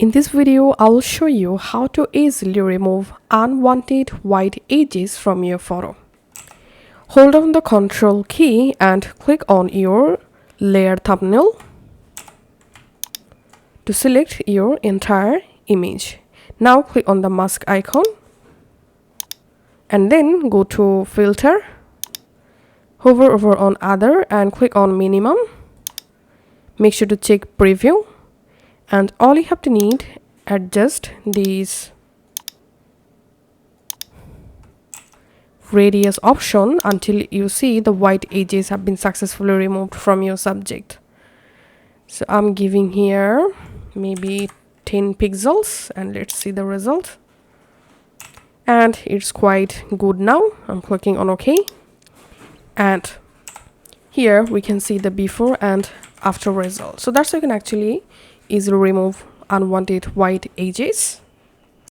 In this video, I will show you how to easily remove unwanted white edges from your photo. Hold on the Ctrl key and click on your layer thumbnail to select your entire image. Now click on the mask icon and then go to filter, hover over on other and click on minimum. Make sure to check preview. And all you have to need, adjust these radius option until you see the white edges have been successfully removed from your subject. So I'm giving here maybe 10 pixels and let's see the result. And it's quite good now. I'm clicking on OK. And here we can see the before and after result. So that's how you can actually easily remove unwanted white edges.